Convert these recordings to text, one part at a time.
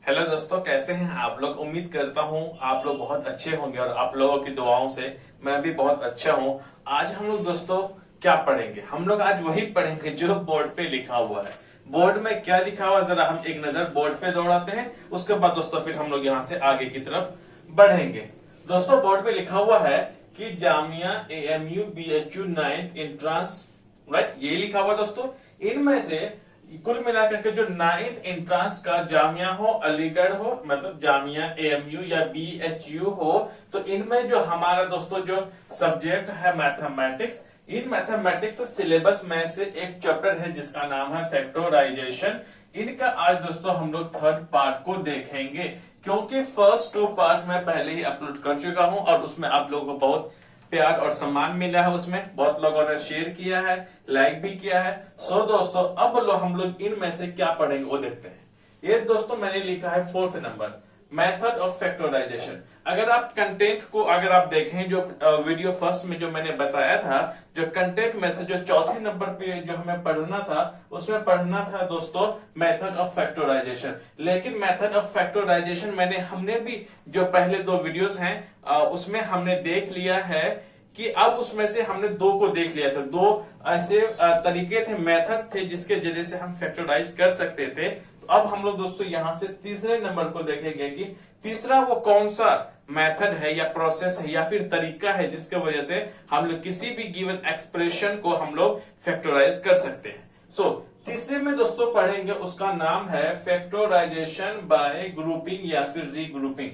Hello दोस्तों, कैसे हैं आप लोग। उम्मीद करता हूं आप लोग बहुत अच्छे होंगे और आप लोगों की दुआओं से मैं भी बहुत अच्छा हूं। आज हम लोग दोस्तों क्या पढ़ेंगे, हम लोग आज वही पढ़ेंगे जो बोर्ड पे लिखा हुआ है। बोर्ड में क्या लिखा हुआ है जरा हम एक नजर बोर्ड पे दौड़ाते हैं, उसके बाद दोस्तों फिर हम लोग यहाँ से आगे की तरफ बढ़ेंगे। दोस्तों बोर्ड पे लिखा हुआ है कि Jamia AMU BHU 9th entrance, right, ये लिखा हुआ दोस्तों। इनमें से कुल मिलाकर के जो 9th एंट्रेंस का जामिया हो, अलीगढ़ हो, मतलब जामिया AMU या BHU हो, तो इनमें जो हमारा दोस्तों जो सब्जेक्ट है मैथमेटिक्स, इन मैथमेटिक्स सिलेबस में से एक चैप्टर है जिसका नाम है फैक्टराइजेशन। इनका आज दोस्तों हम लोग थर्ड पार्ट को देखेंगे, क्योंकि फर्स्ट 2 पार्ट मैं पहले ही अपलोड कर चुका हूं और उसमें आप लोगों को बहुत प्यार और सम्मान मिला है। उसमें बहुत लोगों ने शेयर किया है, लाइक भी किया है। सो दोस्तों अब हम लोग इनमें से क्या पढ़ेंगे वो देखते हैं। ये दोस्तों मैंने लिखा है 4th number, method of factorisation. अगर आप कंटेंट को अगर आप देखें जो वीडियो फर्स्ट में जो मैंने बताया था, जो कंटेंट में से जो 4th नंबर पे जो हमें पढ़ना था, उसमें पढ़ना था दोस्तों मेथड ऑफ फैक्टराइजेशन। लेकिन मेथड ऑफ फैक्टराइजेशन हमने भी जो पहले 2 वीडियोस हैं उसमें हमने देख लिया है कि अब उसमें से हमने 2 को देख लिया था। 2 ऐसे तरीके थे, मेथड थे जिसके जरिए से हम फैक्टराइज कर सकते थे। तो अब हम लोग दोस्तों यहां से तीसरे नंबर को देखेंगे कि तीसरा वो कौन सा मेथड है या प्रोसेस है या फिर तरीका है जिसके वजह से हम लोग किसी भी गिवन एक्सप्रेशन को हम लोग फैक्टराइज कर सकते हैं। सो तीसरे में दोस्तों पढ़ेंगे, उसका नाम है फैक्टराइजेशन बाय ग्रुपिंग या फिर रीग्रुपिंग।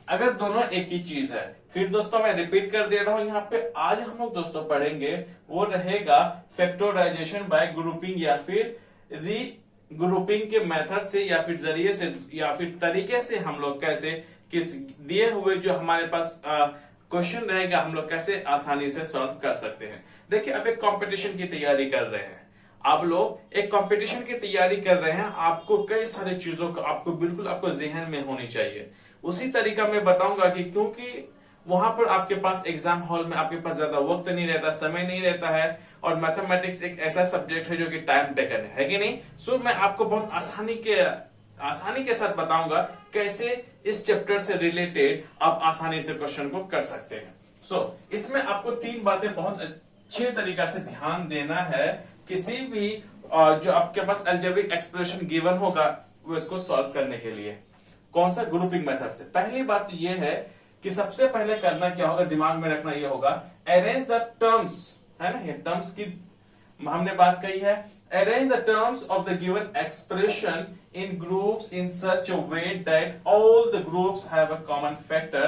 अगर दोनों एक ही चीज है, फिर दोस्तों मैं रिपीट कर दे रहा हूं यहाँ पे, आज हम लोग दोस्तों पढ़ेंगे वो रहेगा फैक्टराइजेशन बाय ग्रुपिंग या फिर री ग्रुपिंग के मेथड से या फिर जरिए से या फिर तरीके से हम लोग कैसे किस दिए हुए जो हमारे पास क्वेश्चन रहेगा हम लोग कैसे आसानी से सॉल्व कर सकते हैं। देखिए अब एक कंपटीशन की तैयारी कर रहे हैं आप लोग, एक कंपटीशन की तैयारी कर रहे हैं, आपको कई सारी चीजों को आपको बिल्कुल आपको जहन में होनी चाहिए। उसी तरीका मैं बताऊंगा कि क्योंकि वहां पर आपके पास एग्जाम हॉल में आपके पास ज्यादा वक्त नहीं रहता, समय नहीं रहता है, और मैथमेटिक्स एक ऐसा सब्जेक्ट है जो कि टाइम टेकन है कि नहीं। सो मैं आपको बहुत आसानी के साथ बताऊंगा कैसे इस चैप्टर से रिलेटेड आप आसानी से क्वेश्चन को कर सकते हैं। सो इसमें आपको 3 बातें बहुत अच्छे तरीका से ध्यान देना है किसी भी जो आपके पास अलजेब्रिक एक्सप्रेशन गिवन होगा वो इसको सॉल्व करने के लिए। कौन सा, ग्रुपिंग मेथड से। पहली बात ये है कि सबसे पहले करना क्या होगा, दिमाग में रखना ये होगा, अरेंज द टर्म्स, है ना, ये टर्म्स की हमने बात कही है। Arrange the terms of the given expression in groups in such a way that all the groups have a common factor.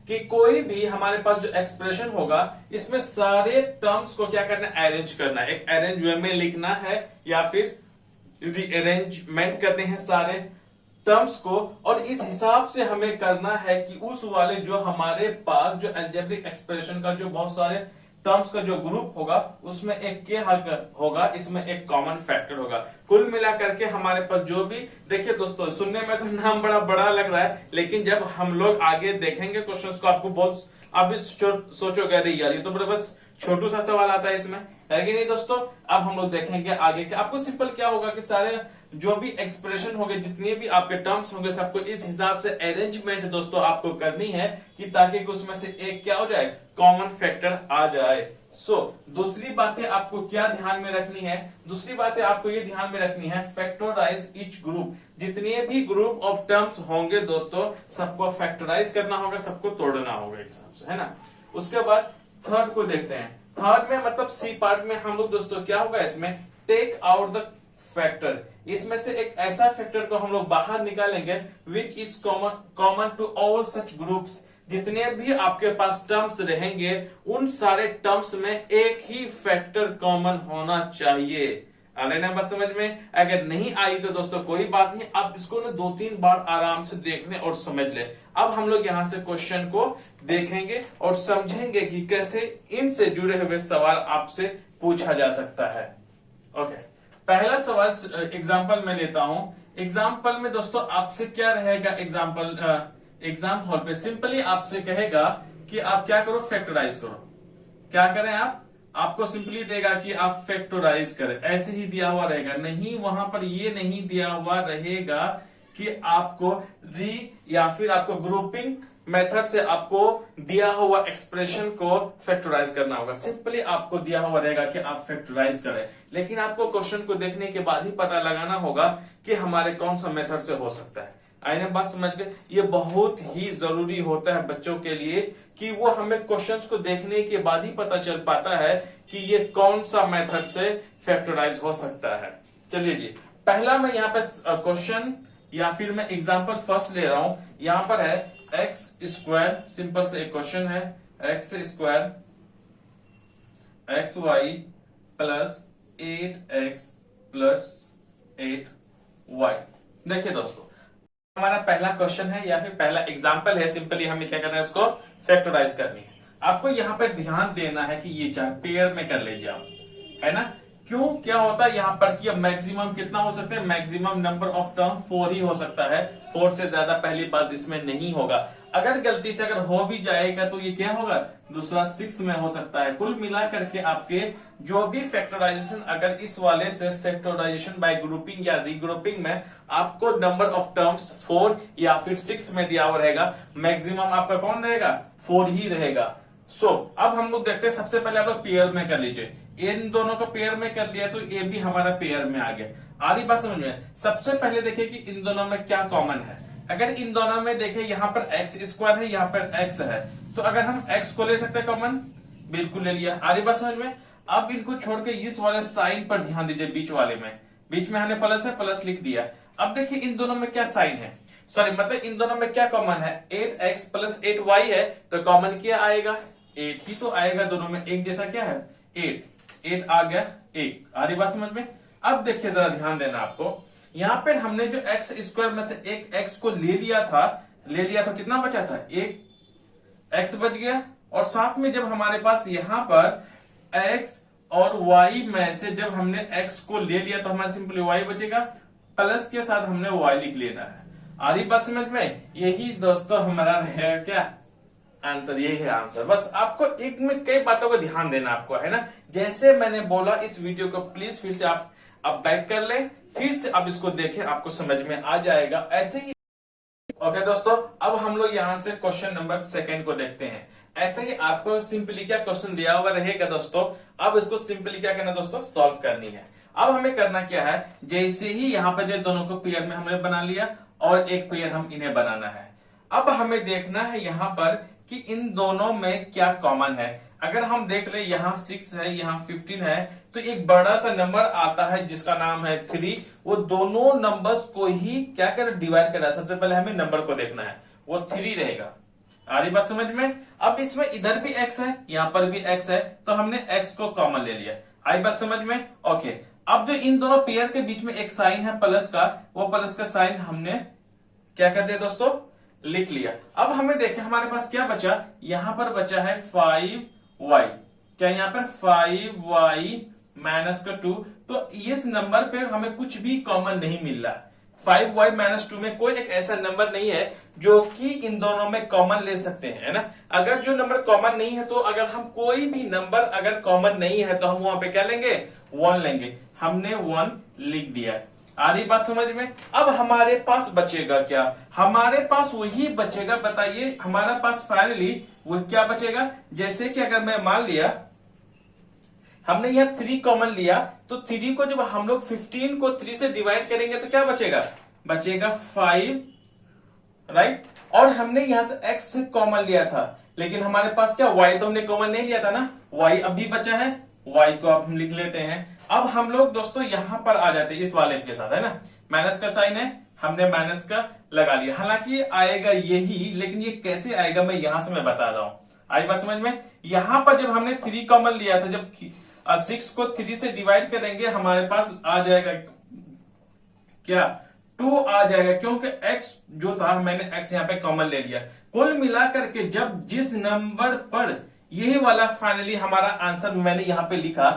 कि कोई भी हमारे पास जो एक्सप्रेशन होगा इसमें सारे टर्म्स को क्या करना है, अरेंज करना है। एक अरेंज वे में लिखना है या फिर रीअरेंजमेंट करने हैं सारे टर्म्स को, और इस हिसाब से हमें करना है कि उस वाले जो हमारे पास जो अलजेब्रिक एक्सप्रेशन का जो बहुत सारे टर्म्स का जो ग्रुप होगा उसमें एक क्या होगा, इसमें एक कॉमन फैक्टर होगा। कुल मिलाकर के हमारे पास जो भी, देखिए दोस्तों सुनने में तो नाम बड़ा बड़ा लग रहा है, लेकिन जब हम लोग आगे देखेंगे क्वेश्चंस को आपको बहुत, आप भी सोचोगे अरे यार ये तो बस छोटू सा सवाल आता है इसमें, है कि नहीं दोस्तों। अब हम लोग देखेंगे आगे के, आपको सिंपल क्या होगा कि सारे जो भी एक्सप्रेशन होंगे, जितने भी आपके टर्म्स होंगे, सबको इस हिसाब से अरेंजमेंट दोस्तों आपको करनी है कि ताकि उसमें से एक क्या हो जाए, कॉमन फैक्टर आ जाए। दूसरी बातें आपको क्या ध्यान में रखनी है, दूसरी बातें आपको ये ध्यान में रखनी है, फैक्टराइज ईच ग्रुप। जितने भी ग्रुप ऑफ टर्म्स होंगे दोस्तों सबको फैक्टराइज करना होगा, सबको तोड़ना होगा एक हिसाब से, है ना। उसके बाद थर्ड को देखते हैं। थर्ड में मतलब सी पार्ट में हम लोग दोस्तों क्या होगा, इसमें टेक आउट द फैक्टर, इसमें से एक ऐसा फैक्टर को हम लोग बाहर निकालेंगे which is common to all such groups. जितने भी आपके पास टर्म्स रहेंगे उन सारे टर्म्स में एक ही फैक्टर कॉमन होना चाहिए। आ रहे ना बात समझ में। अगर नहीं आई तो दोस्तों कोई बात नहीं, आप इसको ना 2-3 बार आराम से देख लें और समझ लें। अब हम लोग यहां से क्वेश्चन को देखेंगे और समझेंगे कि कैसे इनसे जुड़े हुए सवाल आपसे पूछा जा सकता है। ओके, पहला सवाल एग्जाम्पल में लेता हूं। एग्जाम्पल में दोस्तों आपसे क्या रहेगा, एग्जाम हॉल पे सिंपली आपसे कहेगा कि आप क्या करो, फैक्टराइज करो। क्या करें आप, आपको सिंपली देगा कि आप फैक्टराइज करें, ऐसे ही दिया हुआ रहेगा, नहीं वहां पर ये नहीं दिया हुआ रहेगा कि आपको या फिर आपको ग्रुपिंग मेथड से आपको दिया हुआ एक्सप्रेशन को फैक्टराइज करना होगा। सिंपली आपको दिया हुआ रहेगा कि आप फैक्टराइज करें, लेकिन आपको क्वेश्चन को देखने के बाद ही पता लगाना होगा कि हमारे कौन सा मेथड से हो सकता है। आइए बात समझ गए। ये बहुत ही जरूरी होता है बच्चों के लिए कि वो हमें क्वेश्चंस को देखने के बाद ही पता चल पाता है कि ये कौन सा मेथड से फैक्टराइज हो सकता है। चलिए जी, पहला मैं यहाँ पे क्वेश्चन या फिर मैं एग्जांपल फर्स्ट ले रहा हूं। यहां पर है एक्स स्क्वायर, सिंपल से एक क्वेश्चन है, x square x y plus 8x plus 8y। देखिए दोस्तों, हमारा पहला क्वेश्चन है या फिर पहला एग्जांपल है। सिंपली हमें क्या करना है, इसको फैक्टराइज करनी है। आपको यहां पर ध्यान देना है कि ये चाहे पेयर में कर लीजिए आप, है ना। क्यों, क्या होता है यहां पर कि अब मैक्सिमम कितना हो सकता है, मैक्सिमम नंबर ऑफ टर्म 4 ही हो सकता है। 4 से ज्यादा पहली बात इसमें नहीं होगा। अगर गलती से अगर हो भी जाएगा तो ये क्या होगा, दूसरा 6 में हो सकता है। कुल मिला करके आपके जो भी फैक्टराइजेशन, अगर इस वाले से फैक्टराइजेशन बाय ग्रुपिंग या रीग्रुपिंग में आपको नंबर ऑफ टर्म्स 4 या फिर 6 में दिया हुआ रहेगा, मैक्सिमम आपका कौन रहेगा, 4 ही रहेगा। अब हम लोग देखते हैं, सबसे पहले आप लोग पेयर में कर लीजिए। इन दोनों को पेयर में कर दिया तो ये भी हमारा पेयर में आ गया। आधी बात समझ में। सबसे पहले देखिए कि इन दोनों में क्या कॉमन है। अगर इन दोनों में देखिए यहाँ पर एक्स स्क्वायर है, यहाँ पर एक्स है, तो अगर हम एक्स को ले सकते हैं कॉमन, बिल्कुल ले लिया। आधी बात समझ में। अब इनको छोड़ के इस वाले साइन पर ध्यान दीजिए, बीच वाले में, बीच में हमने प्लस है, प्लस लिख दिया। अब देखिए इन दोनों में क्या साइन है, सॉरी मतलब इन दोनों में क्या कॉमन है, 8x प्लस 8y है, तो कॉमन क्या आएगा, 8 ही तो आएगा। दोनों में एक जैसा क्या है, 8 आ गया 1। आधी बात समझ में। अब देखिए जरा ध्यान देना आपको, यहां पर हमने जो एक्स स्क्वायर में से एक x को ले लिया था कितना बचा था, एक x बच गया। और साथ में जब हमारे पास यहां पर x और y में से जब हमने x को ले लिया तो हमारे सिंपली y बचेगा, प्लस के साथ हमने y लिख लेना है। आधी बात समझ में। यही दोस्तों हमारा रहेगा क्या आंसर, यही है आंसर। बस आपको एक में कई बातों को ध्यान देना आपको, है ना। जैसे मैंने बोला, इस वीडियो को प्लीज फिर से आप बैक कर लें, फिर से आप इसको देखें, आपको समझ में आ जाएगा। ऐसे ही ओके दोस्तों, अब हम लोग यहां से क्वेश्चन नंबर 2 को देखते हैं। ऐसे ही आपको सिंपली क्या क्वेश्चन दिया हुआ रहेगा दोस्तों, अब इसको सिंपली क्या करना दोस्तों, सॉल्व करनी है। अब हमें करना क्या है, जैसे ही यहाँ पे दोनों को पेयर में हमने बना लिया और एक पेयर हम इन्हें बनाना है। अब हमें देखना है यहाँ पर कि इन दोनों में क्या कॉमन है। अगर हम देख ले, यहाँ 6 है, यहाँ 15 है, तो एक बड़ा सा नंबर आता है जिसका नाम है 3। वो दोनों नंबर्स को ही क्या कर डिवाइड कर रहा है। सबसे पहले हमें नंबर को देखना है, वो 3 रहेगा। आ रही बात समझ में। अब इसमें इधर भी x है, यहाँ पर भी x है, तो हमने x को कॉमन ले लिया। आई बात समझ में। ओके, अब जो इन दोनों पेयर के बीच में एक साइन है प्लस का, वो प्लस का साइन हमने क्या कर दिया दोस्तों, लिख लिया। अब हमें देखें हमारे पास क्या बचा, यहां पर बचा है 5y। क्या यहाँ पर 5y माइनस का 2, तो इस नंबर पे हमें कुछ भी कॉमन नहीं मिल रहा। 5y माइनस 2 में कोई एक ऐसा नंबर नहीं है जो कि इन दोनों में कॉमन ले सकते हैं, है ना। अगर जो नंबर कॉमन नहीं है, तो अगर हम कोई भी नंबर अगर कॉमन नहीं है तो हम वहां पे क्या लेंगे, 1 लेंगे। हमने 1 लिख दिया। आधी बात समझ में। अब हमारे पास बचेगा क्या, हमारे पास वही बचेगा, बताइए हमारे पास फाइनली वो क्या बचेगा। जैसे कि अगर मैं मान लिया हमने यह 3 कॉमन लिया, तो 3 को जब हम लोग 15 को 3 से डिवाइड करेंगे तो क्या बचेगा, बचेगा 5, राइट। और हमने यहां से x से कॉमन लिया था, लेकिन हमारे पास क्या y तो हमने कॉमन नहीं लिया था ना, y अभी बचा है, y को अब हम लिख लेते हैं। अब हम लोग दोस्तों यहां पर आ जाते हैं इस वाले के साथ, है ना। माइनस का साइन है, हमने माइनस का लगा लिया। हालांकि आएगा यही, लेकिन ये कैसे आएगा मैं यहां से मैं बता रहा हूं। आई बात समझ में। यहां पर जब हमने 3 कॉमन लिया था, जब 6 को 3 से डिवाइड करेंगे हमारे पास आ जाएगा क्या, 2 आ जाएगा, क्योंकि x जो था मैंने x यहाँ पे कॉमन ले लिया। कुल मिलाकर के जब जिस नंबर पर यही वाला फाइनली हमारा आंसर मैंने यहाँ पे लिखा,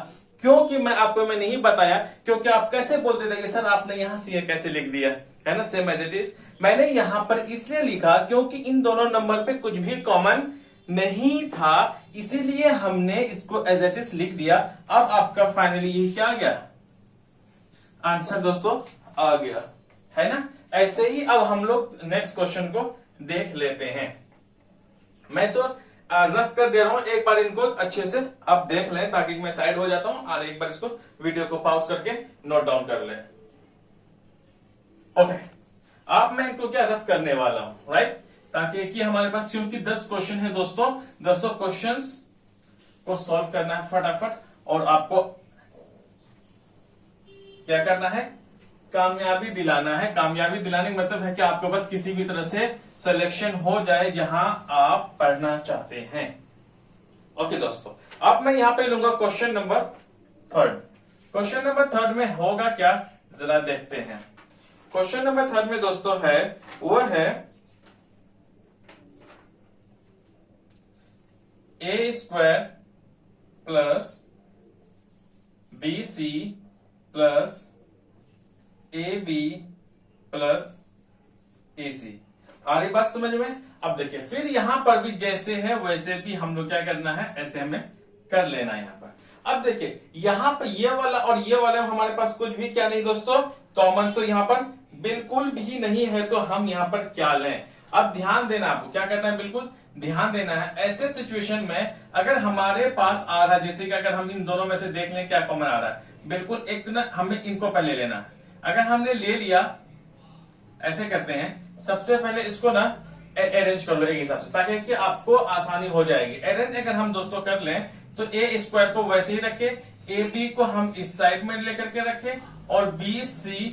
क्योंकि मैं नहीं बताया, क्योंकि आप कैसे बोलते थे कि सर आपने यहां से कैसे लिख दिया, है ना, सेम एज इट इज। मैंने यहां पर इसलिए लिखा क्योंकि इन दोनों नंबर पे कुछ भी कॉमन नहीं था, इसीलिए हमने इसको एज इट इज लिख दिया। अब आपका फाइनली ये क्या आ गया, आंसर दोस्तों आ गया, है ना। ऐसे ही अब हम लोग नेक्स्ट क्वेश्चन को देख लेते हैं। मैं सो रफ कर दे रहा हूं, एक बार इनको अच्छे से आप देख लें ताकि मैं साइड हो जाता हूं और एक बार इसको वीडियो को पॉज करके नोट डाउन कर लें। ओके, अब मैं इनको क्या रफ करने वाला हूं, राइट, ताकि कि हमारे पास क्योंकि 10 क्वेश्चन है दोस्तों, 10 क्वेश्चंस को सॉल्व करना है फटाफट, और आपको क्या करना है, कामयाबी दिलाना है। कामयाबी दिलाने का मतलब है कि आपके पास किसी भी तरह से सिलेक्शन हो जाए जहां आप पढ़ना चाहते हैं। ओके दोस्तों, अब मैं यहां पे लूंगा क्वेश्चन नंबर 3। क्वेश्चन नंबर 3 में होगा क्या, जरा देखते हैं। क्वेश्चन नंबर 3 में दोस्तों है वो है a square plus b c plus a b plus a c. आ रही बात समझ में? अब देखिए, फिर यहां पर भी जैसे है वैसे भी हम लोग क्या करना है, ऐसे हमें कर लेना है यहां पर। अब देखिए, यहां पर ये वाला और ये वाला हमारे पास कुछ भी क्या नहीं दोस्तों, कॉमन तो यहां पर बिल्कुल भी नहीं है, तो हम यहां पर क्या लें। अब ध्यान देना, आपको क्या करना है, बिल्कुल ध्यान देना है। ऐसे सिचुएशन में अगर हमारे पास आ रहा है, जैसे कि अगर हम इन दोनों में से देख लें क्या कॉमन आ रहा है, बिल्कुल एक ना हमें इनको पहले लेना है। अगर हमने ले लिया, ऐसे करते हैं, सबसे पहले इसको ना अरेंज कर लो एक हिसाब से, ताकि कि आपको आसानी हो जाएगी। अरेंज अगर हम दोस्तों कर लें तो ए स्क्वायर को वैसे ही रखें, ए बी को हम इस साइड में लेकर के रखें, और बी सी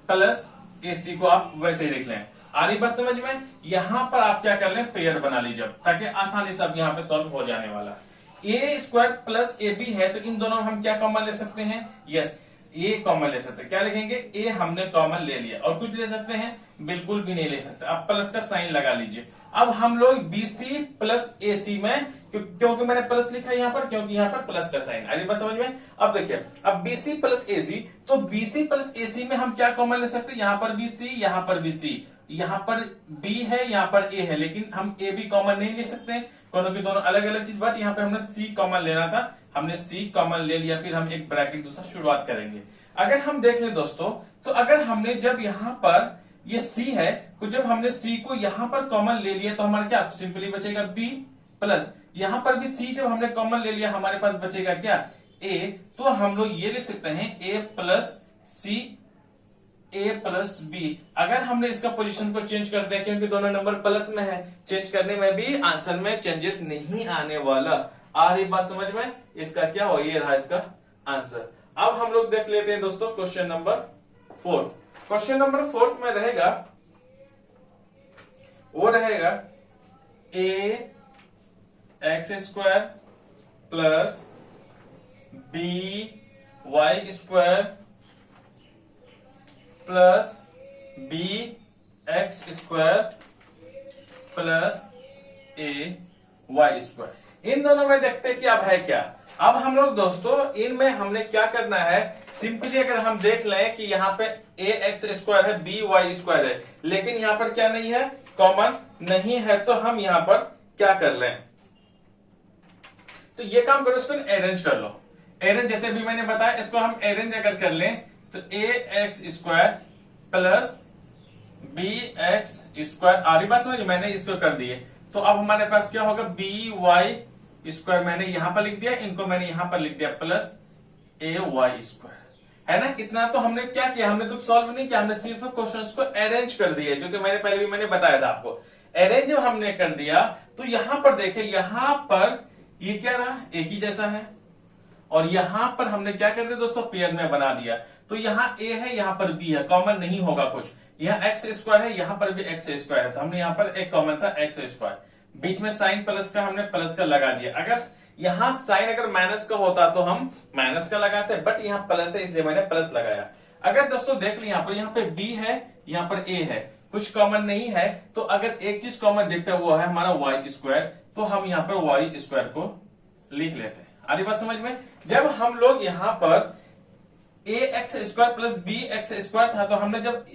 प्लस ए सी को आप वैसे ही लिख लें। आ रही बात समझ में? यहां पर आप क्या कर लें, पेयर बना लीजिए, ताकि आसानी से अब यहां पे सॉल्व हो जाने वाला। ए स्क्वायर प्लस ए बी है, तो इन दोनों हम क्या कॉमन ले सकते हैं, यस ए कॉमन ले सकते हैं। क्या लिखेंगे, ए हमने कॉमन ले लिया, और कुछ ले सकते हैं, बिल्कुल भी नहीं ले सकते। अब प्लस का साइन लगा लीजिए। अब हम लोग बीसी प्लस एसी में, क्योंकि मैंने प्लस लिखा है यहां पर, क्योंकि यहां पर प्लस का साइन। अरे बस समझ में? अब देखिए, अब बीसी प्लस एसी, तो बीसी प्लस एसी में हम क्या कॉमन ले सकते हैं, यहां पर भी सी, यहां पर भी सी, यहां पर बी है, यहां पर ए है, लेकिन हम ए भी कॉमन नहीं ले सकते, दोनों की दोनों अलग अलग चीज। बट यहां पे हमने सी कॉमन लेना था, हमने सी कॉमन ले लिया। फिर हम एक ब्रैकेट दूसरा शुरुआत करेंगे। अगर हम देख लें दोस्तों, तो अगर हमने जब यहां पर ये सी है, तो जब हमने सी को यहां पर कॉमन ले लिया, तो हमारा क्या सिंपली बचेगा, बी प्लस, यहां पर भी सी जब हमने कॉमन ले लिया, हमारे पास बचेगा क्या, ए। तो हम लोग ये लिख सकते हैं ए प्लस सी, ए प्लस बी। अगर हमने इसका पोजीशन को चेंज कर दिया, क्योंकि दोनों नंबर प्लस में है, चेंज करने में भी आंसर में चेंजेस नहीं आने वाला। आ रही बात समझ में? इसका क्या हो, ये रहा इसका आंसर। अब हम लोग देख लेते हैं दोस्तों क्वेश्चन नंबर 4। क्वेश्चन नंबर 4 में रहेगा, वो रहेगा a x square plus b y square plus b x square plus a y square. इन दोनों में देखते हैं कि अब है क्या। अब हम लोग दोस्तों इनमें हमने क्या करना है, सिंपली अगर हम देख लें कि यहाँ पे ए एक्स स्क्वायर है, बी वाई स्क्वायर है, लेकिन यहाँ पर क्या नहीं है, कॉमन नहीं है, तो हम यहाँ पर क्या कर लें, तो ये काम करो, इसको अरेंज कर लो। अरेंज जैसे भी मैंने बताया, इसको हम अरेंज अगर कर लें, तो a x square plus b x square, आरी बात समझ, मैंने इसको कर दिए, तो अब हमारे पास क्या होगा, बी वाई स्क्वायर मैंने यहां पर लिख दिया, इनको मैंने यहां पर लिख दिया, प्लस ए वाई स्क्वायर, है ना। इतना तो हमने क्या किया, हमने तो सॉल्व नहीं किया, हमने सिर्फ क्वेश्चंस को अरेंज कर दिया, जो कि मैंने पहले भी मैंने बताया था आपको। अरेंज जब हमने कर दिया, तो यहां पर देखें, यहां पर ये क्या रहा, एक ही जैसा है, और यहां पर हमने क्या कर दिया दोस्तों, पेयर में बना दिया। तो यहां ए है, यहां पर बी है, कॉमन नहीं होगा कुछ। यहां एक्स स्क्वायर है, यहां पर भी एक्स स्क्वायर है, तो हमने यहां पर एक कॉमन था एक्स स्क्वायर, बीच में साइन प्लस का हमने प्लस का लगा दिया। अगर यहां साइन अगर माइनस का होता तो हम माइनस का लगाते, बट यहां प्लस है इसलिए मैंने प्लस लगाया। अगर दोस्तों देख लो, यहाँ पे बी है, यहाँ पर ए है, कुछ कॉमन नहीं है, तो अगर एक चीज कॉमन देखते हैं वो है हमारा वाई स्क्वायर, तो हम यहाँ पर वाई स्क्वायर को लिख लेते हैं। आधी बात समझ में? जब हम लोग यहां पर a x square plus b x square था, तो हमने जब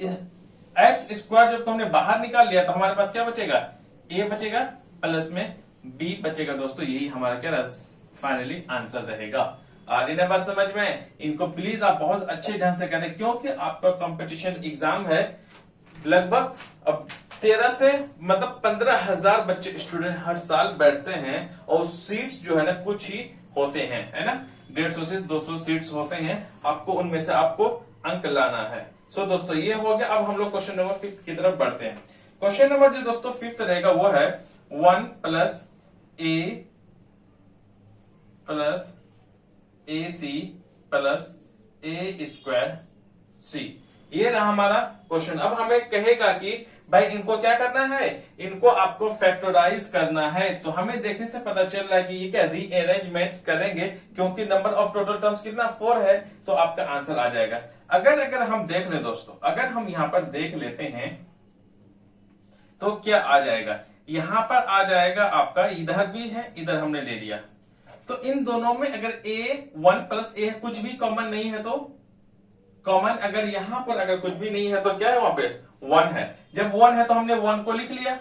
एक्स स्क्वायर जब हमने बाहर निकाल लिया, तो हमारे पास क्या बचेगा, ए बचेगा प्लस में बी बचेगा। दोस्तों यही हमारा क्या फाइनली आंसर रहेगा। आ रही ना बात समझ में? इनको प्लीज आप बहुत अच्छे ढंग से करें, क्योंकि आपका कंपटीशन एग्जाम है, लगभग अब 13 से मतलब 15,000 बच्चे स्टूडेंट हर साल बैठते हैं और सीट्स जो है ना कुछ ही होते हैं, है ना, 150 से 200 सीट्स होते हैं। आपको उनमें से आपको अंक लाना है। सो दोस्तों ये हो गया। अब हम लोग क्वेश्चन नंबर 5 की तरफ बढ़ते हैं। क्वेश्चन नंबर जो दोस्तों 5 रहेगा वो है 1 plus a C plus A square सी। ये रहा हमारा क्वेश्चन। अब हमें कहेगा कि भाई इनको क्या करना है, इनको आपको फैक्टराइज करना है। तो हमें देखने से पता चल रहा है कि ये क्या रीअरेंजमेंट्स करेंगे, क्योंकि नंबर ऑफ टोटल टर्म्स कितना 4 है, तो आपका आंसर आ जाएगा। अगर हम देख लें दोस्तों, अगर हम यहां पर देख लेते हैं तो क्या आ जाएगा, यहां पर आ जाएगा आपका, इधर भी है इधर हमने ले लिया, तो इन दोनों में अगर ए 1 प्लस ए कुछ भी कॉमन नहीं है तो कॉमन, अगर यहां पर अगर कुछ भी नहीं है तो क्या है, वहां पे 1 है। जब 1 है तो हमने 1 को लिख लिया।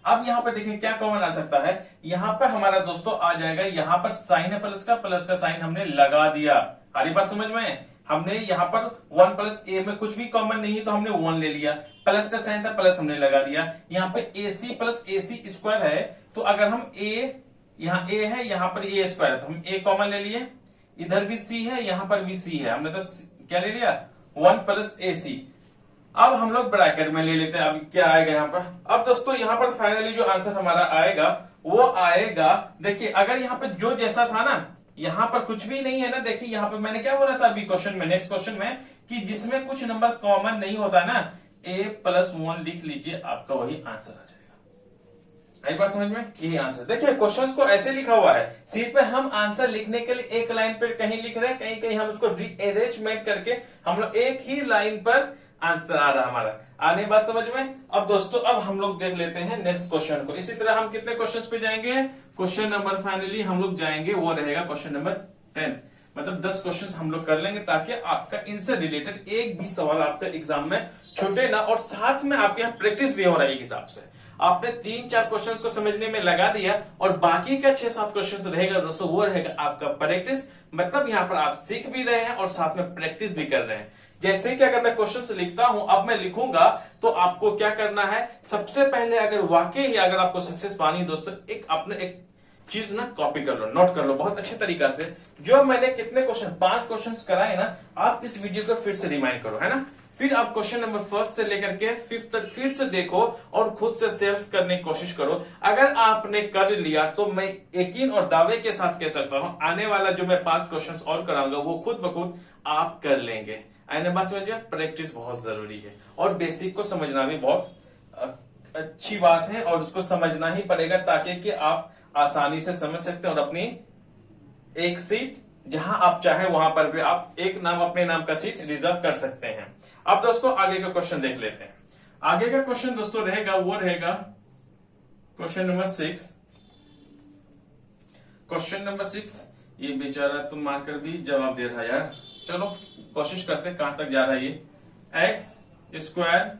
अब यहां पर देखिए क्या कॉमन आ सकता है, यहां पर हमारा दोस्तों आ जाएगा, यहां पर साइन है प्लस का साइन हमने लगा दिया। हमारी बात समझ में, हमने यहां पर 1 प्लस ए में कुछ भी कॉमन नहीं है तो हमने 1 ले लिया, प्लस का साइन था प्लस हमने लगा दिया। यहाँ पे ए सी प्लस ए सी स्क्वायर है, तो अगर हम ए, यहाँ ए है यहाँ पर ए स्क्वायर है तो हम ए कॉमन ले लिए, इधर भी सी है यहाँ पर भी सी है, हमने तो क्या ले लिया 1 प्लस ए सी। अब हम लोग ब्रैकेट में ले लेते हैं। अब क्या आएगा यहाँ पर, अब दोस्तों यहाँ पर फाइनली जो आंसर हमारा आएगा वो आएगा, देखिए अगर यहाँ पर जो जैसा था ना, यहाँ पर कुछ भी नहीं है ना, देखिए यहाँ पर मैंने क्या बोला था अभी क्वेश्चन में, नेक्स्ट क्वेश्चन में, कि जिसमें कुछ नंबर कॉमन नहीं होता ना, a प्लस 1 लिख लीजिए, आपका वही आंसर आ जाएगा। आई बात समझ में, यही आंसर। देखिए क्वेश्चंस को ऐसे लिखा हुआ है, सीट पे हम आंसर लिखने के लिए एक लाइन पर कहीं लिख रहे हैं, कहीं कहीं हम उसको रीअरेंजमेंट करके हम लोग एक ही लाइन पर आंसर आ रहा हमारा। आने बात समझ में। अब दोस्तों अब हम लोग देख लेते हैं नेक्स्ट क्वेश्चन को। इसी तरह हम कितने क्वेश्चंस पे जाएंगे, क्वेश्चन नंबर फाइनली हम लोग जाएंगे वो रहेगा क्वेश्चन नंबर 10, मतलब 10 क्वेश्चंस हम लोग कर लेंगे, ताकि आपका इनसे रिलेटेड एक भी सवाल आपका एग्जाम में छूटे ना, और साथ में आपके यहाँ प्रैक्टिस भी हो रहा है। एक हिसाब से आपने 3-4 क्वेश्चंस को समझने में लगा दिया, और बाकी का 6-7 क्वेश्चंस रहेगा दोस्तों, वो रहेगा आपका प्रैक्टिस। मतलब यहाँ पर आप सीख भी रहे हैं और साथ में प्रैक्टिस भी कर रहे हैं। जैसे कि अगर मैं क्वेश्चन लिखता हूं, अब मैं लिखूंगा तो आपको क्या करना है, सबसे पहले अगर वाकई ही अगर आपको सक्सेस पानी है दोस्तों, एक अपने एक चीज ना कॉपी कर लो, नोट कर लो बहुत अच्छे तरीका से। जो मैंने कितने क्वेश्चन 5 क्वेश्चन कराए ना, आप इस वीडियो को फिर से रिमाइंड करो, है ना, फिर आप क्वेश्चन नंबर 1 से लेकर के 5 तक फिर से देखो और खुद से सेल्फ करने की कोशिश करो। अगर आपने कर लिया तो मैं यकीन और दावे के साथ कह सकता हूं, आने वाला जो मैं 5 क्वेश्चन और कराऊंगा वो खुद ब खुद आप कर लेंगे। आने बात समझिए, प्रैक्टिस बहुत जरूरी है, और बेसिक को समझना भी बहुत अच्छी बात है, और उसको समझना ही पड़ेगा, ताकि कि आप आसानी से समझ सकते हैं और अपनी एक सीट जहां आप चाहें वहां पर भी आप एक नाम अपने नाम का सीट रिजर्व कर सकते हैं। अब दोस्तों आगे का क्वेश्चन देख लेते हैं। आगे का क्वेश्चन दोस्तों रहेगा वो रहेगा क्वेश्चन नंबर 6। क्वेश्चन नंबर 6, ये बेचारा तुम मारकर भी जवाब दे रहा है यार। चलो कोशिश करते हैं कहां तक जा रहा है ये। एक्स स्क्वायर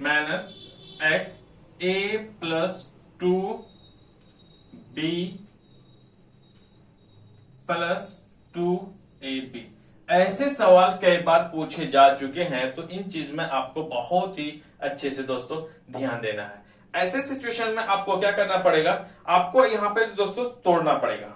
माइनस एक्स ए प्लस 2b प्लस 2ab। ऐसे सवाल कई बार पूछे जा चुके हैं, तो इन चीज में आपको बहुत ही अच्छे से दोस्तों ध्यान देना है। ऐसे सिचुएशन में आपको क्या करना पड़ेगा, आपको यहां पे दोस्तों तोड़ना पड़ेगा।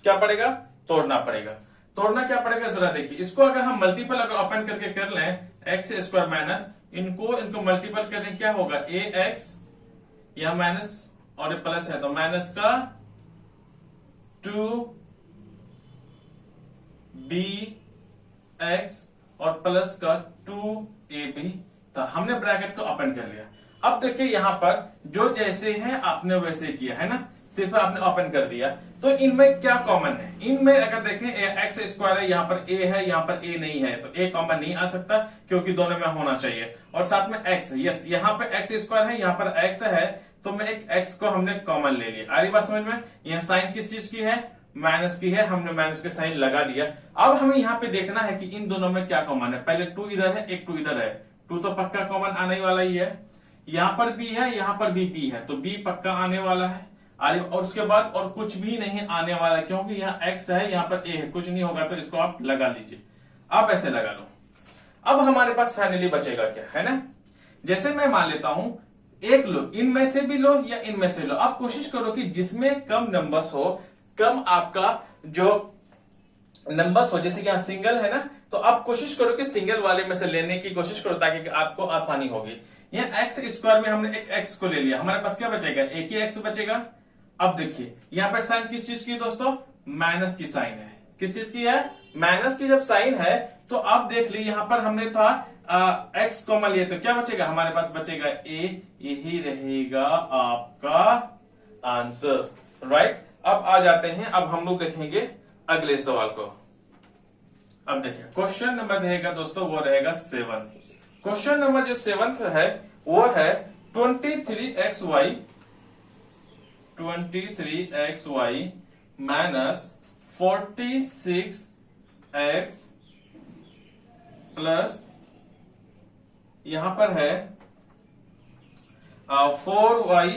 क्या पड़ेगा, तोड़ना पड़ेगा। तोड़ना क्या पड़ेगा जरा देखिए, इसको अगर हम मल्टीपल अगर ओपन करके कर लें, एक्स स्क्वायर माइनस इनको मल्टीपल करें, क्या होगा, ए एक्स, या माइनस और प्लस है तो माइनस का 2b एक्स और प्लस का 2ab था। हमने ब्रैकेट को ओपन कर लिया। अब देखिए यहां पर जो जैसे है आपने वैसे किया है ना, सिर्फ आपने ओपन कर दिया। तो इनमें क्या कॉमन है, इनमें अगर देखें एक्स स्क्वायर है, यहाँ पर ए है, यहाँ पर ए नहीं है, तो ए कॉमन नहीं आ सकता, क्योंकि दोनों में होना चाहिए। और साथ में एक्स है, यस यहाँ पे एक्स स्क्वायर है, यहाँ पर एक्स है, तो मैं एक एक्स को हमने कॉमन ले लिया। आ रही बात समझ में। यह साइन किस चीज की है, माइनस की है, हमने माइनस के साइन लगा दिया। अब हमें यहाँ पे देखना है कि इन दोनों में क्या कॉमन है। पहले 2 इधर है, एक 2 इधर है, 2 तो पक्का कॉमन आने वाला ही है। यहाँ पर बी है, यहाँ पर भी बी है, तो बी पक्का आने वाला है। और उसके बाद और कुछ भी नहीं आने वाला, क्योंकि यहाँ एक्स है, यहाँ पर ए है, कुछ नहीं होगा, तो इसको आप लगा लीजिए। आप ऐसे लगा लो। अब हमारे पास फाइनली बचेगा क्या, है ना, जैसे मैं मान लेता हूं एक लो, इनमें से भी लो या इनमें से लो, आप कोशिश करो कि जिसमें कम नंबर्स हो, कम आपका जो नंबर्स हो, जैसे कि यहां सिंगल है ना, तो आप कोशिश करो कि सिंगल वाले में से लेने की कोशिश करो ताकि आपको आसानी होगी। यहाँ एक्स स्क्वायर में हमने एक एक्स को ले लिया, हमारे पास क्या बचेगा, एक ही एक्स बचेगा। अब देखिए यहाँ पर साइन किस चीज की है दोस्तों, माइनस की साइन है। किस चीज की है, माइनस की जब साइन है तो आप देख ली यहां पर हमने था एक्स कॉमन लिए, तो क्या बचेगा हमारे पास, बचेगा ए, यही रहेगा आपका आंसर, राइट। अब आ जाते हैं, अब हम लोग देखेंगे अगले सवाल को। अब देखिए क्वेश्चन नंबर रहेगा दोस्तों, वो रहेगा 7। क्वेश्चन नंबर जो 7 है वो है 23xy माइनस 46x प्लस यहां पर है 4y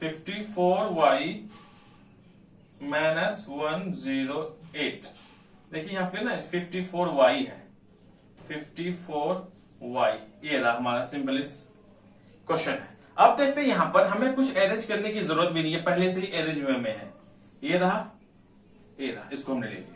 54y माइनस 108। देखिए यहां पे ना 54y है, 54y, ये रहा हमारा सिंपल क्वेश्चन है। अब देखते हैं यहां पर हमें कुछ अरेंज करने की जरूरत भी नहीं है, पहले से ही अरेंज में है। ये रहा, इसको हमने ले लिया।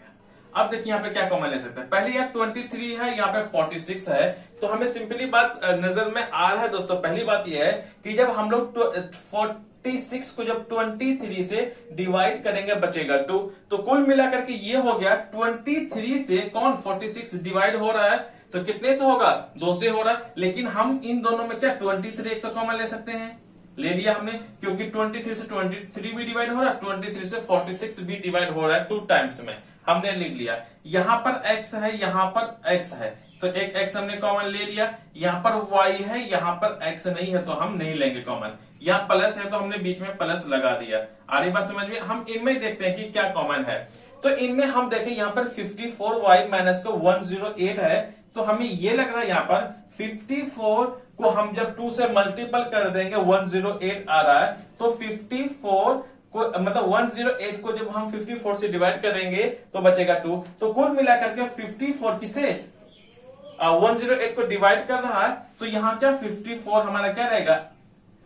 अब देखिए यहाँ पे क्या कॉमन ले सकते हैं, पहले यहाँ 23 है, यहाँ पे 46 है, तो हमें सिंपली बात नजर में आ रहा है दोस्तों। पहली बात यह है कि जब हम लोग 46 को जब 23 से डिवाइड करेंगे बचेगा 2, तो कुल मिलाकर के ये हो गया 23 से कौन 46 डिवाइड हो रहा है, तो कितने से होगा, 2 से हो रहा है। लेकिन हम इन दोनों में क्या 23 एक तो कॉमन ले सकते हैं, ले लिया हमने, क्योंकि 23 से 23 भी डिवाइड हो रहा है, 23 से 46 भी डिवाइड हो रहा है 2 टाइम्स में, हमने लिख लिया। यहां पर x है, यहां पर x है, तो एक x हमने कॉमन ले लिया। यहां पर y है, यहां पर x नहीं है, तो हम नहीं लेंगे कॉमन। यहाँ प्लस है तो हमने बीच में प्लस लगा दिया। आ रही बात समझ में, हम इनमें देखते हैं कि क्या कॉमन है। तो इनमें हम देखें यहाँ पर 54y माइनस को 108 है, तो हमें ये लग रहा है यहाँ पर 54 को हम जब 2 से मल्टीपल कर देंगे 108 आ रहा है, तो 54 को मतलब 108 को जब हम 54 से डिवाइड करेंगे तो बचेगा 2। तो कुल मिलाकर के 54 किसे 108 को डिवाइड कर रहा है, तो यहाँ क्या 54 हमारा क्या रहेगा,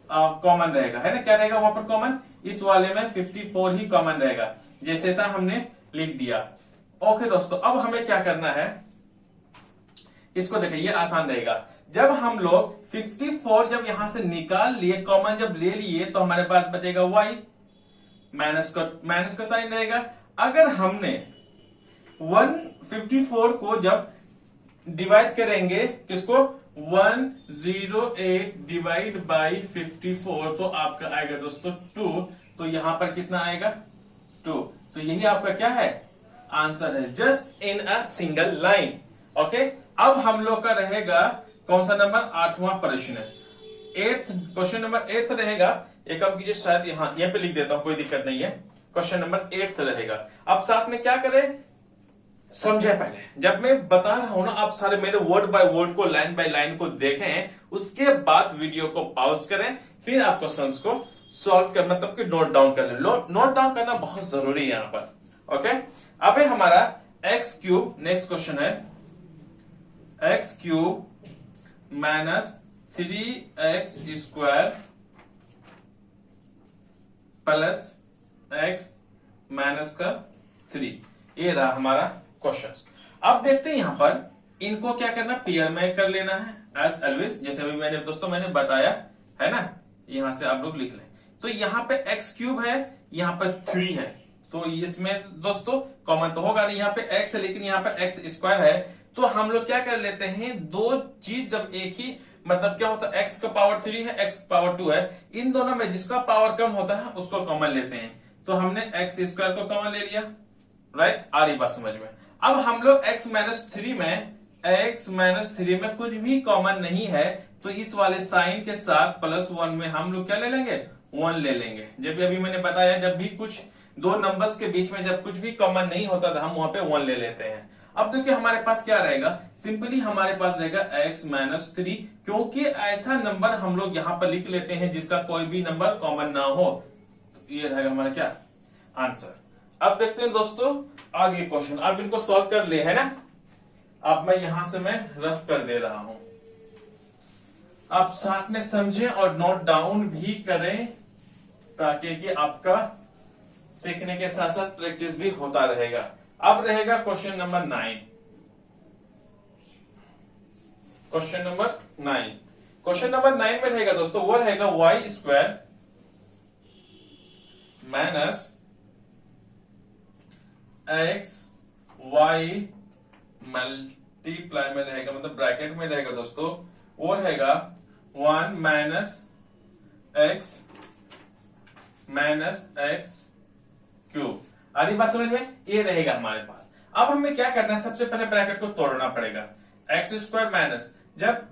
कॉमन रहेगा, है ना। क्या रहेगा वहां पर कॉमन, इस वाले में 54 ही कॉमन रहेगा, जैसे था हमने लिख दिया। ओके दोस्तों, अब हमें क्या करना है, इसको देखिए ये आसान रहेगा। जब हम लोग 54 जब यहां से निकाल लिए, कॉमन जब ले लिए, तो हमारे पास बचेगा y, माइनस का साइन रहेगा। अगर हमने 154 को जब डिवाइड करेंगे किसको, 108 डिवाइड बाई 54, तो आपका आएगा दोस्तों 2। तो यहां पर कितना आएगा 2, तो यही आपका क्या है, आंसर है, just in a single line. Okay, अब हम लोग का रहेगा कौन सा नंबर, 8वां प्रश्न, 8th क्वेश्चन नंबर 8th रहेगा। एक काम कीजिए, शायद यहाँ पे लिख देता हूं, कोई दिक्कत नहीं है। क्वेश्चन नंबर 8th रहेगा। अब साथ में क्या करें, समझे पहले, जब मैं बता रहा हूं ना, आप सारे मेरे वर्ड बाय वर्ड को, लाइन बाय लाइन को देखें, उसके बाद वीडियो को पॉज करें, फिर आप क्वेश्चंस को सॉल्व कर, मतलब कि नोट डाउन कर लें। नोट डाउन करना बहुत जरूरी है यहां पर। ओके, अब है हमारा एक्स क्यूब, नेक्स्ट क्वेश्चन है x cube minus 3x square plus x minus का 3, ये रहा हमारा क्वेश्चन। अब देखते हैं यहां पर इनको क्या करना, पेयर में कर लेना है एज ऑलवेज, जैसे अभी मैंने दोस्तों मैंने बताया है ना। यहां से आप लोग लिख लें, तो यहां पे एक्स क्यूब है, यहां पर 3 है, तो इसमें दोस्तों कॉमन तो होगा नहीं, यहाँ पे x है लेकिन यहाँ पे x स्क्वायर है, तो हम लोग क्या कर लेते हैं, दो चीज जब एक ही, मतलब क्या होता है, x का पावर 3 है, x का पावर 2 है, इन दोनों में जिसका पावर कम होता है उसको कॉमन लेते हैं। तो हमने x स्क्वायर को कॉमन ले लिया, राइट। आ रही बात समझ में। अब हम लोग x माइनस 3 में कुछ भी कॉमन नहीं है, तो इस वाले साइन के साथ +1 में हम लोग क्या ले लेंगे, 1 ले लेंगे। जब अभी मैंने बताया, जब भी कुछ दो नंबर्स के बीच में जब कुछ भी कॉमन नहीं होता था, हम वहां पे 1 ले लेते हैं। अब देखिए हमारे पास क्या रहेगा, सिंपली हमारे पास रहेगा x माइनस 3, क्योंकि ऐसा नंबर हम लोग यहां पर लिख लेते हैं जिसका कोई भी नंबर कॉमन ना हो, तो ये रहेगा हमारा क्या आंसर। अब देखते हैं दोस्तों आगे क्वेश्चन, अब इनको सॉल्व कर ले, है ना। अब मैं यहां से मैं रफ कर दे रहा हूं। आप साथ में समझें और नोट डाउन भी करें, ताकि कि आपका सीखने के साथ साथ प्रैक्टिस भी होता रहेगा। अब रहेगा क्वेश्चन नंबर 9। क्वेश्चन नंबर 9 में रहेगा दोस्तों, वो रहेगा y square minus x y multiply में रहेगा, मतलब ब्रैकेट में रहेगा दोस्तों, वो रहेगा 1 माइनस एक्स क्यूब। आ रही बात समझ में? ये रहेगा हमारे पास। अब हमें क्या करना है, सबसे पहले ब्रैकेट को तोड़ना पड़ेगा। एक्स स्क्वायर माइनस, जब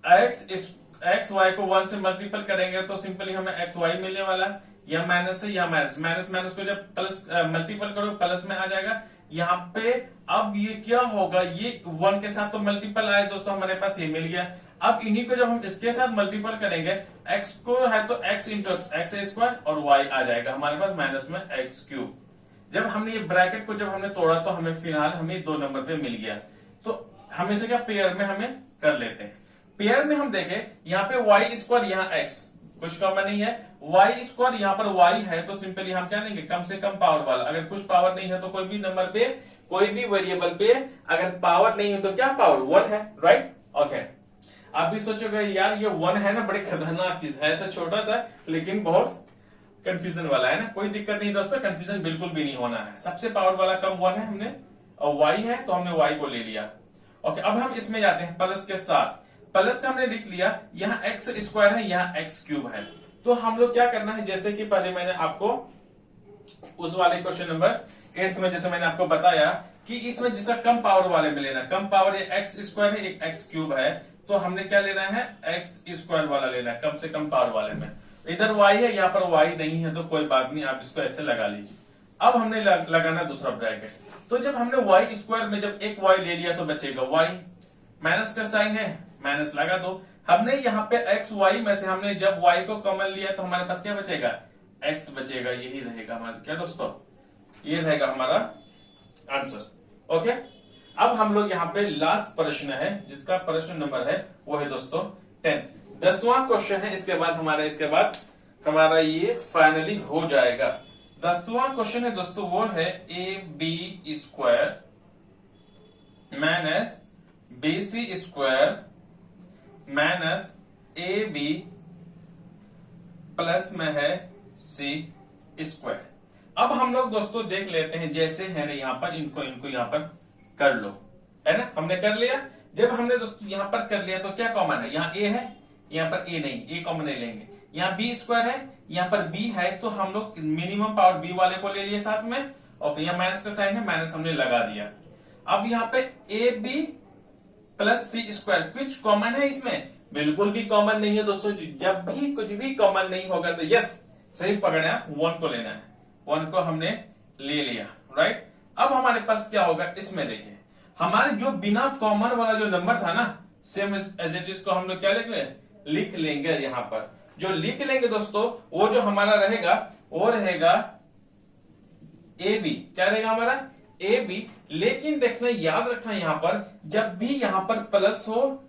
एक्स वाई को 1 से मल्टीपल करेंगे तो सिंपली हमें एक्स वाई मिलने वाला, या माइनस है या माइनस को जब प्लस मल्टीपल करो प्लस में आ जाएगा। यहाँ पे अब ये क्या होगा, ये 1 के साथ तो मल्टीपल आए दोस्तों, हमारे पास ये मिल गया। अब इन्हीं को जब हम इसके साथ मल्टीपल करेंगे, एक्स को है तो एक्स इंटू एक्स स्क्वायर और वाई आ जाएगा हमारे पास माइनस में एक्स क्यूब। जब हमने ये ब्रैकेट को जब हमने तोड़ा तो हमें फिलहाल हमें 2 नंबर पे मिल गया। तो हम इसे क्या पेयर में हमें कर लेते हैं। पेयर में हम देखें, यहाँ पे वाई स्क्वायर, यहाँ एक्स कुछ कॉमन नहीं है, वाई स्क्वायर यहाँ पर वाई है, तो सिंपली हम क्या लेंगे, कम से कम पावर वाला। अगर कुछ पावर नहीं है तो कोई भी नंबर पे, कोई भी वेरिएबल पे अगर पावर नहीं है तो क्या पावर 1 है, राइट? ओके, आप भी सोचोगे यार ये 1 है ना, बड़ी खतरनाक चीज है, तो छोटा सा लेकिन बहुत कंफ्यूजन वाला है ना। कोई दिक्कत नहीं दोस्तों, कंफ्यूजन बिल्कुल भी नहीं होना है। सबसे पावर वाला कम 1 है हमने, और वाई है तो हमने वाई को ले लिया। ओके, अब हम इसमें जाते हैं प्लस के साथ। प्लस का हमने लिख लिया, यहाँ एक्स स्क्वायर है, यहाँ एक्स क्यूब है। तो हम लोग क्या करना है, जैसे कि पहले मैंने आपको उस वाले क्वेश्चन नंबर 8 में जैसे मैंने आपको बताया कि इसमें जिसका कम पावर वाले में लेना, कम पावर एक्स स्क्वायर है, एक एक्स क्यूब है, तो हमने क्या लेना है, एक्स स्क्वायर वाला लेना है, कम से कम पावर वाले में। इधर वाई है, यहाँ पर वाई नहीं है, तो कोई बात नहीं, आप इसको ऐसे लगा लीजिए। अब हमने लगाना दूसरा ब्रैकेट। तो जब हमने वाई स्क्वायर में जब एक वाई ले लिया तो बचेगा वाई, माइनस का साइन है, माइनस लगा दो। हमने यहाँ पे एक्स वाई में से हमने जब वाई को कॉमन लिया तो हमारे पास क्या बचेगा, एक्स बचेगा। यही रहेगा हमारा क्या दोस्तों, ये रहेगा हमारा आंसर। ओके, अब हम लोग यहाँ पे लास्ट प्रश्न है, जिसका प्रश्न नंबर है वो है दोस्तों 10वां क्वेश्चन है। इसके बाद हमारा ये फाइनली हो जाएगा। 10वां क्वेश्चन है दोस्तों, वो है a b square minus b c square minus a b plus में है सी स्क्वायर। अब हम लोग दोस्तों देख लेते हैं, जैसे है ना यहाँ पर, इनको यहाँ पर कर लो, है ना, हमने कर लिया। जब हमने दोस्तों यहाँ पर कर लिया तो क्या कॉमन है, यहाँ ए है, यहाँ पर ए नहीं, ए कॉमन नहीं लेंगे। यहाँ बी स्क्वायर है, यहाँ पर बी है, तो हम लोग मिनिमम पावर बी वाले को ले लिए साथ में। ओके, यहाँ माइनस का साइन है, माइनस हमने लगा दिया। अब यहाँ पे a b plus c square, कुछ कॉमन है इसमें? बिल्कुल भी कॉमन नहीं है दोस्तों। जब भी कुछ भी कॉमन नहीं होगा तो यस, सही पकड़े आप, 1 को लेना है, 1 को हमने ले लिया, राइट? अब हमारे पास क्या होगा, इसमें देखिए, हमारे जो बिना कॉमन वाला जो नंबर था ना, सेम एज इट इज को हम लोग क्या लिख लेंगे यहाँ पर। जो लिख लेंगे दोस्तों, वो जो हमारा रहेगा वो रहेगा ए बी। क्या रहेगा हमारा, ए बी। लेकिन देखना, याद रखना, यहां पर जब भी यहां पर प्लस हो,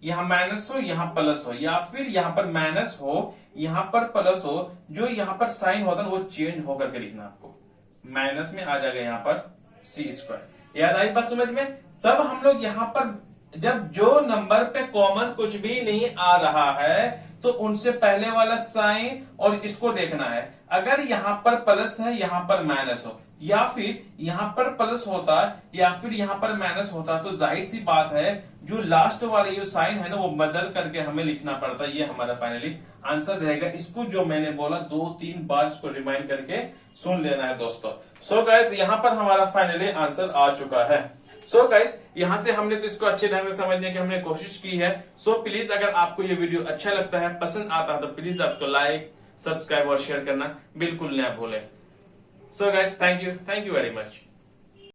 यहां माइनस हो, यहां प्लस हो, या फिर यहां पर माइनस हो, यहां पर प्लस हो, जो यहां पर साइन होता है वो चेंज होकर के लिखना आपको। माइनस में आ जाएगा यहां पर सी स्क्वायर। याद आई बात समझ में? तब हम लोग यहां पर जब जो नंबर पे कॉमन कुछ भी नहीं आ रहा है तो उनसे पहले वाला साइन और इसको देखना है। अगर यहां पर प्लस है, यहां पर माइनस हो, या फिर यहां पर प्लस होता या फिर यहां पर माइनस होता, तो जाहिर सी बात है जो लास्ट वाले जो साइन है ना वो बदल करके हमें लिखना पड़ता है। ये हमारा फाइनली आंसर रहेगा। इसको जो मैंने बोला 2-3 बार इसको रिमाइंड करके सुन लेना है दोस्तों। सो गाइस, यहां पर हमारा फाइनली आंसर आ चुका है। सो गाइस, यहां से हमने तो इसको अच्छे ढंग से समझने की हमने कोशिश की है। सो प्लीज, अगर आपको ये वीडियो अच्छा लगता है, पसंद आता है, तो प्लीज आपको लाइक, सब्सक्राइब और शेयर करना बिल्कुल ना भूलें। So guys, thank you very much.